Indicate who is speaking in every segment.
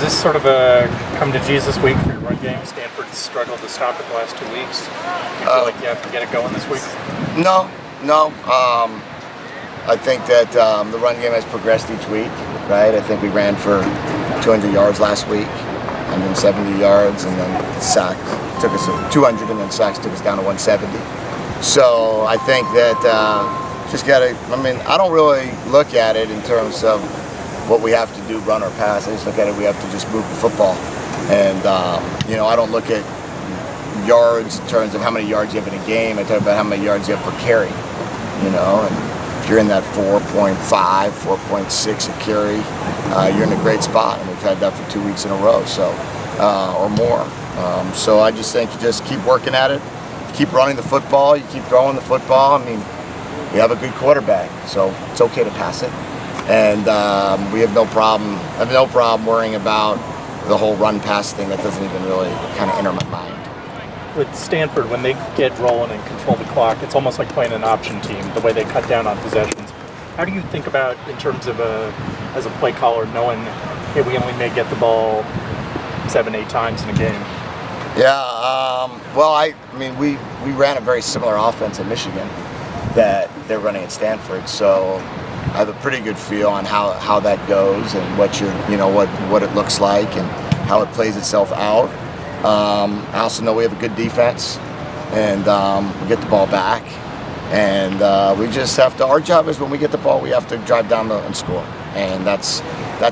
Speaker 1: Is this sort of a come to Jesus week for your run game? Stanford's struggled to stop it the last 2 weeks. Do you feel like you have to get it going this week?
Speaker 2: No. I think that the run game has progressed each week, right? I think we ran for 200 yards last week, 170 yards, and then sacks took us to 200, and then sacks took us down to 170. So I think that just gotta. I mean, I don't really look at it in terms of what we have to do, run or pass. I just look at it, we have to just move the football, and I don't look at yards in terms of how many yards you have in a game. I talk about how many yards you have per carry, and if you're in that 4.5, 4.6 a carry, you're in a great spot, and we've had that for 2 weeks in a row, so or more. So I just think you just keep working at it, keep running the football, you keep throwing the football. I mean, we have a good quarterback, so it's okay to pass it, and we have no problem. I have no problem worrying about the whole run-pass thing. That doesn't even really kind of enter my mind.
Speaker 1: With Stanford, when they get rolling and control the clock, it's almost like playing an option team, the way they cut down on possessions. How do you think about, in terms of as a play caller, knowing, hey, we only may get the ball 7-8 times in a game?
Speaker 2: Yeah, well, I mean, we ran a very similar offense in Michigan that they're running at Stanford, so I have a pretty good feel on how that goes and what what it looks like and how it plays itself out. I also know we have a good defense, and we get the ball back, and we just have to. Our job is when we get the ball, we have to drive down and score, and that's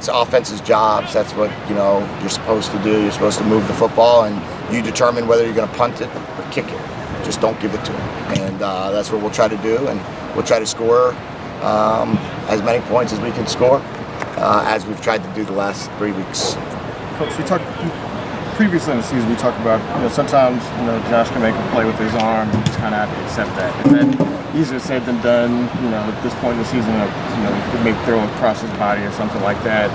Speaker 2: offense's jobs. That's what you're supposed to do. You're supposed to move the football, and you determine whether you're going to punt it or kick it. Just don't give it to them, and that's what we'll try to do, and we'll try to score as many points as we can score, as we've tried to do the last 3 weeks.
Speaker 3: Coach, previously in the season, we talked about, sometimes, Josh can make a play with his arm, you just kind of have to accept that. Is that easier said than done, at this point in the season, he could maybe throw across his body or something like that?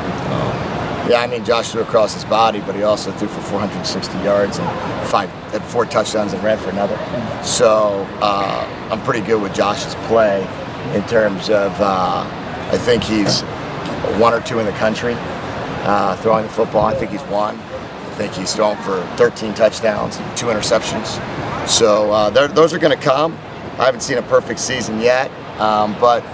Speaker 2: Yeah, I mean, Josh threw across his body, but he also threw for 460 yards and had 4 touchdowns and ran for another. So I'm pretty good with Josh's play in terms of, I think he's 1 or 2 in the country throwing the football. I think he's 1. I think he's thrown for 13 touchdowns and 2 interceptions. So those are going to come. I haven't seen a perfect season yet, but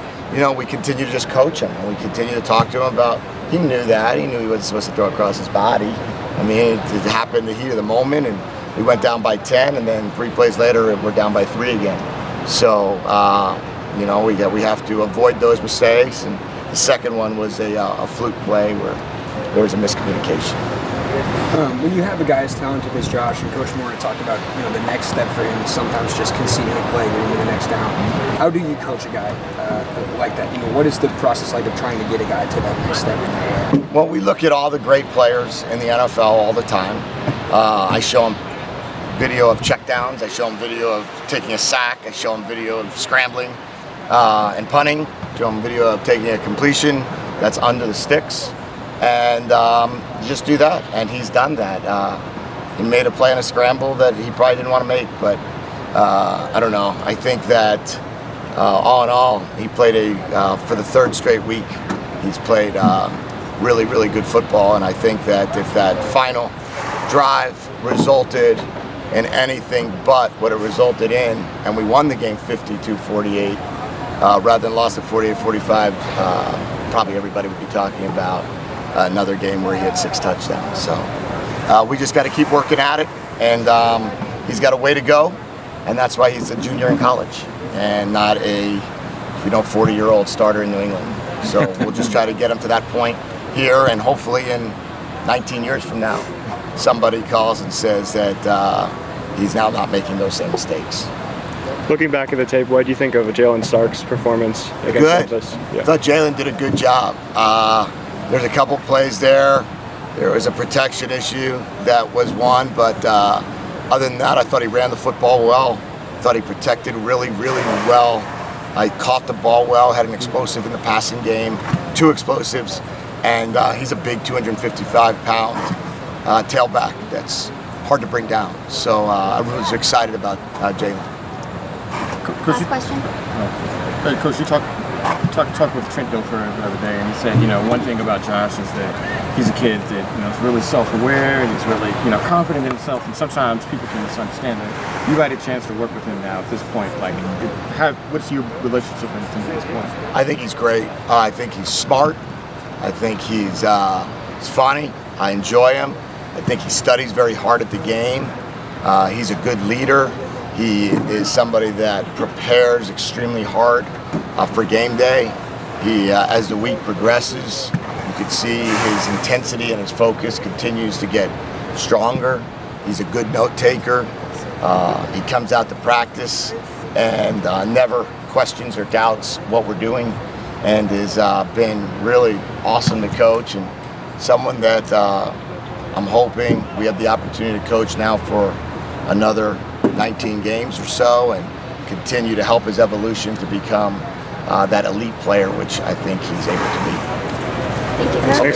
Speaker 2: we continue to just coach him, and we continue to talk to him about. He knew that. He knew he wasn't supposed to throw across his body. I mean, it happened in the heat of the moment, and we went down by 10, and then 3 plays later, we're down by 3 again. So we have to avoid those mistakes. And the second one was a fluke play where there was a miscommunication.
Speaker 4: When you have a guy as talented as Josh, and Coach Moore talked about the next step for him is sometimes just conceding a play, getting to the next down. How do you coach a guy like that? What is the process like of trying to get a guy to that next step in that way?
Speaker 2: Well, we look at all the great players in the NFL all the time. I show them video of checkdowns. I show them video of taking a sack. I show them video of scrambling and punting. I show them video of taking a completion that's under the sticks. And just do that, and he's done that. He made a play on a scramble that he probably didn't want to make, but I don't know. I think that all in all, he played for the 3rd straight week, he's played really, really good football, and I think that if that final drive resulted in anything but what it resulted in, and we won the game 52-48, rather than lost at 48-45, probably everybody would be talking about another game where he had 6 touchdowns. So we just got to keep working at it, and he's got a way to go, and that's why he's a junior in college and not a 40-year-old starter in New England. So we'll just try to get him to that point here, and hopefully in 19 years from now, somebody calls and says that he's now not making those same mistakes.
Speaker 5: Looking back at the tape, what do you think of Jalen Stark's performance against Memphis?
Speaker 2: I thought Jalen did a good job. There's a couple plays there. There was a protection issue that was one, but other than that, I thought he ran the football well. I thought he protected really, really well. I caught the ball well, had an explosive in the passing game, 2 explosives, and he's a big 255-pound tailback that's hard to bring down. So I was excited about Jalen.
Speaker 3: Coach,
Speaker 6: Last question.
Speaker 3: Coach, you talked talked with Trent Dilfer the other day, and he said, one thing about Josh is that he's a kid that is really self-aware and he's really confident in himself. And sometimes people can misunderstand that. You've had a chance to work with him now at this point. What's your relationship with him at this point?
Speaker 2: I think he's great. I think he's smart. I think he's funny. I enjoy him. I think he studies very hard at the game. He's a good leader. He is somebody that prepares extremely hard for game day. He, as the week progresses, you can see his intensity and his focus continues to get stronger. He's a good note taker. He comes out to practice and never questions or doubts what we're doing, and has been really awesome to coach, and someone that I'm hoping we have the opportunity to coach now for another 19 games or so, and continue to help his evolution to become that elite player, which I think he's able to be.
Speaker 6: Thank you.